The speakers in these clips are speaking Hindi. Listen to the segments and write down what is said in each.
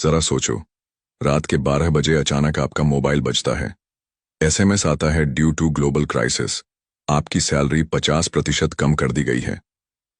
जरा सोचो, रात के 12 बजे अचानक आपका मोबाइल बजता है। एसएमएस आता है ड्यू टू ग्लोबल क्राइसिस। आपकी सैलरी 50% कम कर दी गई है।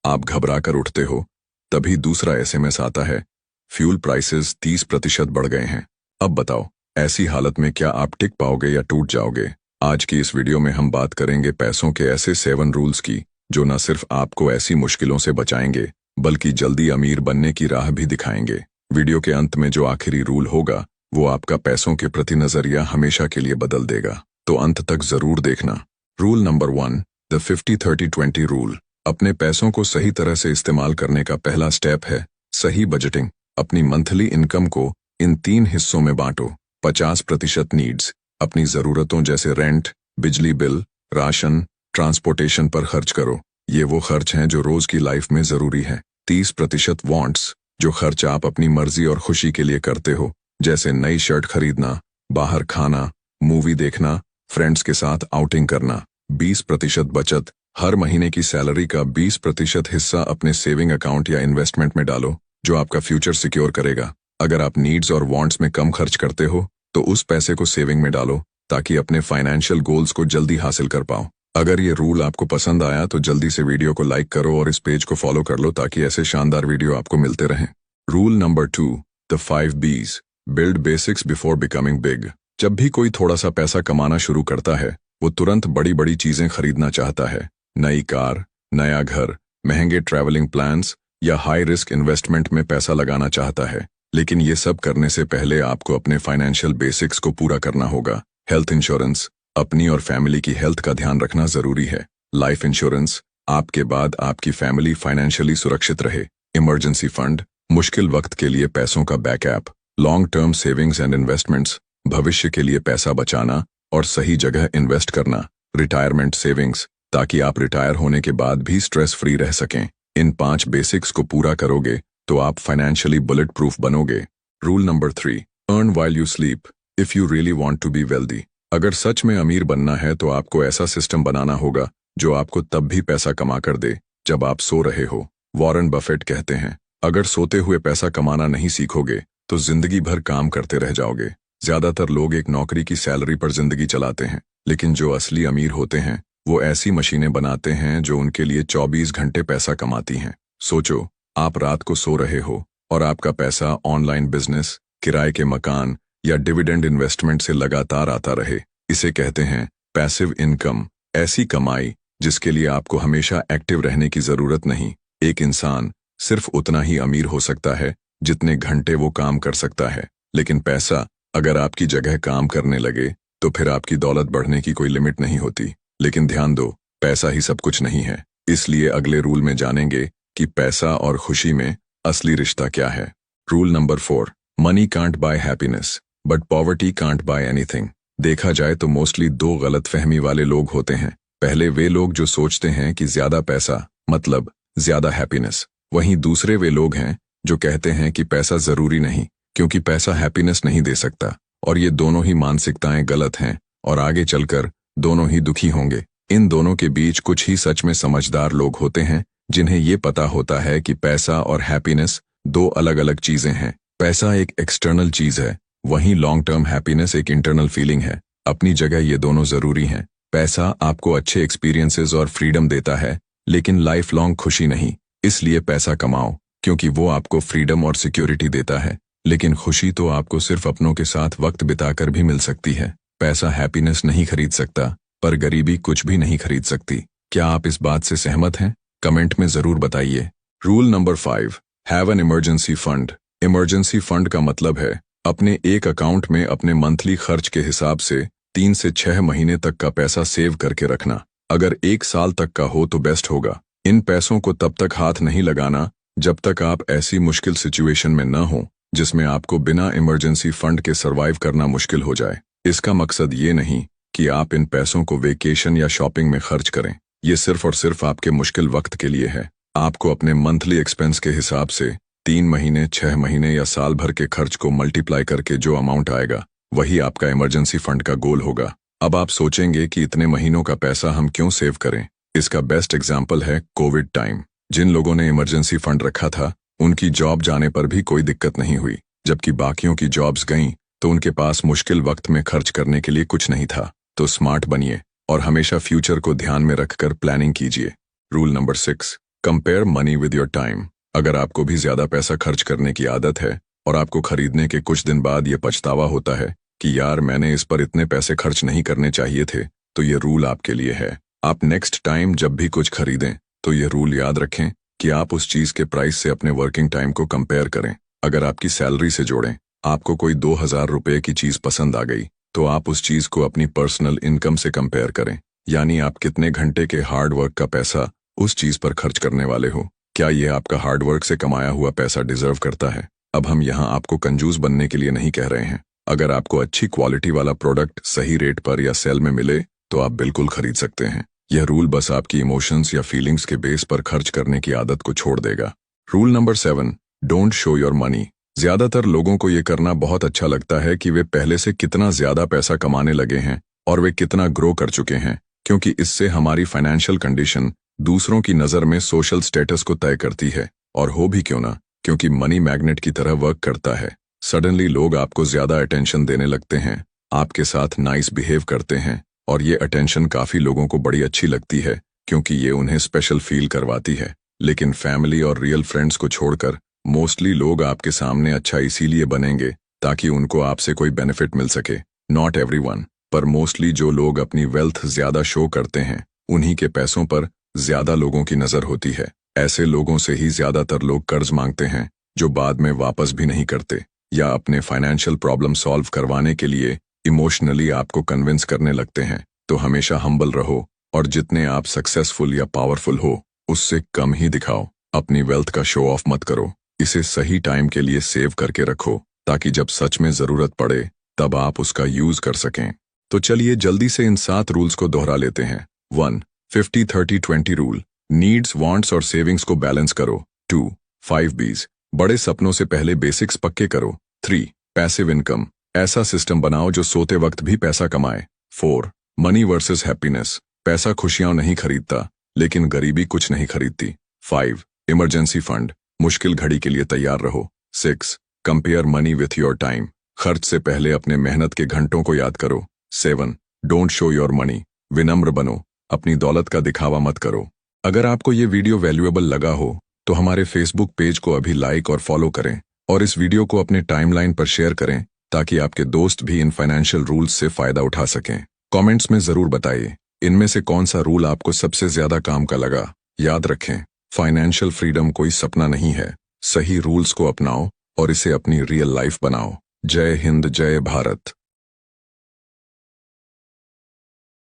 आप घबरा कर उठते हो, तभी दूसरा एसएमएस आता है, फ्यूल प्राइसेस 30% बढ़ गए हैं। अब बताओ, ऐसी हालत में क्या आप टिक पाओगे या टूट जाओगे? आज की इस वीडियो में हम बात करेंगे पैसों के ऐसे 7 रूल्स की, जो न सिर्फ आपको ऐसी मुश्किलों से बचाएंगे, बल्कि जल्दी अमीर बनने की राह भी दिखाएंगे। वीडियो के अंत में जो आखिरी रूल होगा, वो आपका पैसों के प्रति नजरिया हमेशा के लिए बदल देगा, तो अंत तक जरूर देखना। Rule number 1, the 50-30-20 rule. अपने पैसों को सही तरह से इस्तेमाल करने का पहला स्टेप है सही बजटिंग। अपनी मंथली इनकम को इन 3 हिस्सों में बांटो। 50% नीड्स, अपनी जरूरतों जैसे रेंट, बिजली बिल, राशन, ट्रांसपोर्टेशन पर खर्च करो। ये वो खर्च हैं जो रोज की लाइफ में जरूरी है। 30% वांट्स, जो खर्च आप अपनी मर्जी और खुशी के लिए करते हो, जैसे नई शर्ट खरीदना, बाहर खाना, मूवी देखना, फ्रेंड्स के साथ आउटिंग करना। 20% बचत, हर महीने की सैलरी का 20% हिस्सा अपने सेविंग अकाउंट या इन्वेस्टमेंट में डालो, जो आपका फ्यूचर सिक्योर करेगा। अगर आप नीड्स और वांट्स में कम खर्च करते हो, तो उस पैसे को सेविंग में डालो, ताकि अपने फाइनेंशियल गोल्स को जल्दी हासिल कर पाओ। अगर ये रूल आपको पसंद आया तो जल्दी से वीडियो को लाइक करो और इस पेज को फॉलो कर लो, ताकि ऐसे शानदार वीडियो आपको मिलते रहें। Rule number 2, the 5 Bs, build basics before becoming big. जब भी कोई थोड़ा सा पैसा कमाना शुरू करता है, वो तुरंत बड़ी बड़ी चीजें खरीदना चाहता है। नई कार, नया घर, महंगे ट्रैवलिंग प्लान्स या हाई रिस्क इन्वेस्टमेंट में पैसा लगाना चाहता है। लेकिन ये सब करने से पहले आपको अपने फाइनेंशियल बेसिक्स को पूरा करना होगा। हेल्थ इंश्योरेंस, अपनी और फैमिली की हेल्थ का ध्यान रखना जरूरी है। लाइफ इंश्योरेंस, आपके बाद आपकी फैमिली फाइनेंशियली सुरक्षित रहे। इमरजेंसी फंड, मुश्किल वक्त के लिए पैसों का backup. Long term savings and investments, भविष्य के लिए पैसा बचाना और सही जगह इन्वेस्ट करना। रिटायरमेंट सेविंग्स, ताकि आप रिटायर होने के बाद भी स्ट्रेस फ्री रह सकें। इन 5 बेसिक्स को पूरा करोगे तो आप फाइनेंशियली बुलेट प्रूफ बनोगे। Rule number 3, earn while you sleep if you really want to be wealthy. अगर सच में अमीर बनना है तो आपको ऐसा सिस्टम बनाना होगा जो आपको तब भी पैसा कमा कर दे जब आप सो रहे हो। वॉरेन बफेट कहते हैं, अगर सोते हुए पैसा कमाना नहीं सीखोगे तो जिंदगी भर काम करते रह जाओगे। ज्यादातर लोग एक नौकरी की सैलरी पर जिंदगी चलाते हैं, लेकिन जो असली अमीर होते हैं वो ऐसी मशीनें बनाते हैं जो उनके लिए 24 घंटे पैसा कमाती हैं। सोचो, आप रात को सो रहे हो और आपका पैसा ऑनलाइन बिजनेस, किराए के मकान या डिविडेंड इन्वेस्टमेंट से लगातार आता रहे। इसे कहते हैं पैसिव इनकम। ऐसी कमाई जिसके लिए आपको हमेशा एक्टिव रहने की जरूरत नहीं। एक इंसान सिर्फ उतना ही अमीर हो सकता है जितने घंटे वो काम कर सकता है, लेकिन पैसा अगर आपकी जगह काम करने लगे तो फिर आपकी दौलत बढ़ने की कोई लिमिट नहीं होती। लेकिन ध्यान दो, पैसा ही सब कुछ नहीं है। इसलिए अगले रूल में जानेंगे कि पैसा और खुशी में असली रिश्ता क्या है। Rule number 4, money can't buy happiness but poverty can't buy anything. देखा जाए तो मोस्टली 2 गलतफहमी वाले लोग होते हैं। पहले वे लोग जो सोचते हैं कि ज्यादा पैसा मतलब ज्यादा हैप्पीनेस। वहीं दूसरे वे लोग हैं जो कहते हैं कि पैसा जरूरी नहीं, क्योंकि पैसा हैप्पीनेस नहीं दे सकता। और ये दोनों ही मानसिकताएं गलत हैं और आगे चलकर दोनों ही दुखी होंगे। इन दोनों के बीच कुछ ही सच में समझदार लोग होते हैं जिन्हें ये पता होता है कि पैसा और हैप्पीनेस 2 अलग अलग चीजें हैं। पैसा एक एक्सटर्नल चीज है, वहीं लॉन्ग टर्म हैप्पीनेस एक इंटरनल फीलिंग है। अपनी जगह ये दोनों जरूरी हैं। पैसा आपको अच्छे एक्सपीरियंसेस और फ्रीडम देता है, लेकिन लाइफ लॉन्ग खुशी नहीं। इसलिए पैसा कमाओ, क्योंकि वो आपको फ्रीडम और सिक्योरिटी देता है, लेकिन खुशी तो आपको सिर्फ अपनों के साथ वक्त बिताकर भी मिल सकती है। पैसा हैप्पीनेस नहीं खरीद सकता, पर गरीबी कुछ भी नहीं खरीद सकती। क्या आप इस बात से सहमत हैं? कमेंट में जरूर बताइए। Rule number 5, have an emergency fund. Emergency fund का मतलब है अपने एक अकाउंट में अपने मंथली खर्च के हिसाब से 3 से 6 महीने तक का पैसा सेव करके रखना। अगर 1 साल तक का हो तो बेस्ट होगा। इन पैसों को तब तक हाथ नहीं लगाना जब तक आप ऐसी मुश्किल सिचुएशन में न हो जिसमें आपको बिना इमरजेंसी फंड के सरवाइव करना मुश्किल हो जाए। इसका मकसद ये नहीं कि आप इन पैसों को वेकेशन या शॉपिंग में खर्च करें। ये सिर्फ और सिर्फ आपके मुश्किल वक्त के लिए है। आपको अपने मंथली एक्सपेंस के हिसाब से 3 महीने, 6 महीने या साल भर के खर्च को मल्टीप्लाई करके जो अमाउंट आएगा, वही आपका इमरजेंसी फंड का गोल होगा। अब आप सोचेंगे कि इतने महीनों का पैसा हम क्यों सेव करें? इसका बेस्ट एग्जाम्पल है कोविड टाइम। जिन लोगों ने इमरजेंसी फंड रखा था, उनकी जॉब जाने पर भी कोई दिक्कत नहीं हुई। जबकि बाकियों की जॉब्स गईं तो उनके पास मुश्किल वक्त में खर्च करने के लिए कुछ नहीं था। तो स्मार्ट बनिए और हमेशा फ्यूचर को ध्यान में रखकर प्लानिंग कीजिए। Rule number 6, compare money with your time. अगर आपको भी ज्यादा पैसा खर्च करने की आदत है और आपको खरीदने के कुछ दिन बाद ये पछतावा होता है कि यार मैंने इस पर इतने पैसे खर्च नहीं करने चाहिए थे, तो ये रूल आपके लिए है। आप नेक्स्ट टाइम जब भी कुछ खरीदें तो ये रूल याद रखें कि आप उस चीज के प्राइस से अपने वर्किंग टाइम को कंपेयर करें। अगर आपकी सैलरी से जोड़ें, आपको कोई 2000 रुपये की चीज पसंद आ गई तो आप उस चीज को अपनी पर्सनल इनकम से कंपेयर करें, यानी आप कितने घंटे के हार्ड वर्क का पैसा उस चीज पर खर्च करने वाले हो। क्या ये आपका हार्ड वर्क से कमाया हुआ पैसा डिजर्व करता है? अब हम यहाँ आपको कंजूस बनने के लिए नहीं कह रहे हैं। अगर आपको अच्छी क्वालिटी वाला प्रोडक्ट सही रेट पर या सेल में मिले तो आप बिल्कुल खरीद सकते हैं। यह रूल बस आपकी इमोशंस या फीलिंग्स के बेस पर खर्च करने की आदत को छोड़ देगा। Rule number 7, don't show your money. ज्यादातर लोगों को ये करना बहुत अच्छा लगता है कि वे पहले से कितना ज्यादा पैसा कमाने लगे हैं और वे कितना ग्रो कर चुके हैं, क्योंकि इससे हमारी फाइनेंशियल कंडीशन दूसरों की नज़र में सोशल स्टेटस को तय करती है। और हो भी क्यों ना, क्योंकि मनी मैग्नेट की तरह वर्क करता है। सडनली लोग आपको ज्यादा अटेंशन देने लगते हैं, आपके साथ नाइस बिहेव करते हैं, और ये अटेंशन काफी लोगों को बड़ी अच्छी लगती है क्योंकि ये उन्हें स्पेशल फील करवाती है। लेकिन फैमिली और रियल फ्रेंड्स को छोड़कर मोस्टली लोग आपके सामने अच्छा इसीलिए बनेंगे ताकि उनको आपसे कोई बेनिफिट मिल सके। नॉट एवरीवन, पर मोस्टली जो लोग अपनी वेल्थ ज्यादा शो करते हैं उन्हीं के पैसों पर ज्यादा लोगों की नजर होती है। ऐसे लोगों से ही ज्यादातर लोग कर्ज मांगते हैं जो बाद में वापस भी नहीं करते, या अपने फाइनेंशियल प्रॉब्लम सॉल्व करवाने के लिए इमोशनली आपको कन्विंस करने लगते हैं। तो हमेशा हम्बल रहो और जितने आप सक्सेसफुल या पावरफुल हो उससे कम ही दिखाओ। अपनी वेल्थ का शो ऑफ मत करो, इसे सही टाइम के लिए सेव करके रखो ताकि जब सच में जरूरत पड़े तब आप उसका यूज कर सकें। तो चलिए जल्दी से इन 7 रूल्स को दोहरा लेते हैं। 1, 50-30-20 रूल, नीड्स, वांट्स और सेविंग्स को बैलेंस करो। 2, 5 B's, बड़े सपनों से पहले बेसिक्स पक्के करो। 3, पैसिव इनकम, ऐसा सिस्टम बनाओ जो सोते वक्त भी पैसा कमाए। 4, मनी वर्सेस हैप्पीनेस, पैसा खुशियां नहीं खरीदता लेकिन गरीबी कुछ नहीं खरीदती। 5, इमरजेंसी फंड, मुश्किल घड़ी के लिए तैयार रहो। 6, compare money with your time, खर्च से पहले अपने मेहनत के घंटों को याद करो। 7, डोंट शो योर मनी, विनम्र बनो, अपनी दौलत का दिखावा मत करो। अगर आपको ये वीडियो वैल्यूएबल लगा हो तो हमारे फेसबुक पेज को अभी लाइक और फॉलो करें और इस वीडियो को अपने टाइमलाइन पर शेयर करें ताकि आपके दोस्त भी इन फाइनेंशियल रूल्स से फायदा उठा सकें। कमेंट्स में जरूर बताइए इनमें से कौन सा रूल आपको सबसे ज्यादा काम का लगा। याद रखें, फाइनेंशियल फ्रीडम कोई सपना नहीं है। सही रूल्स को अपनाओ और इसे अपनी रियल लाइफ बनाओ। जय हिंद, जय भारत।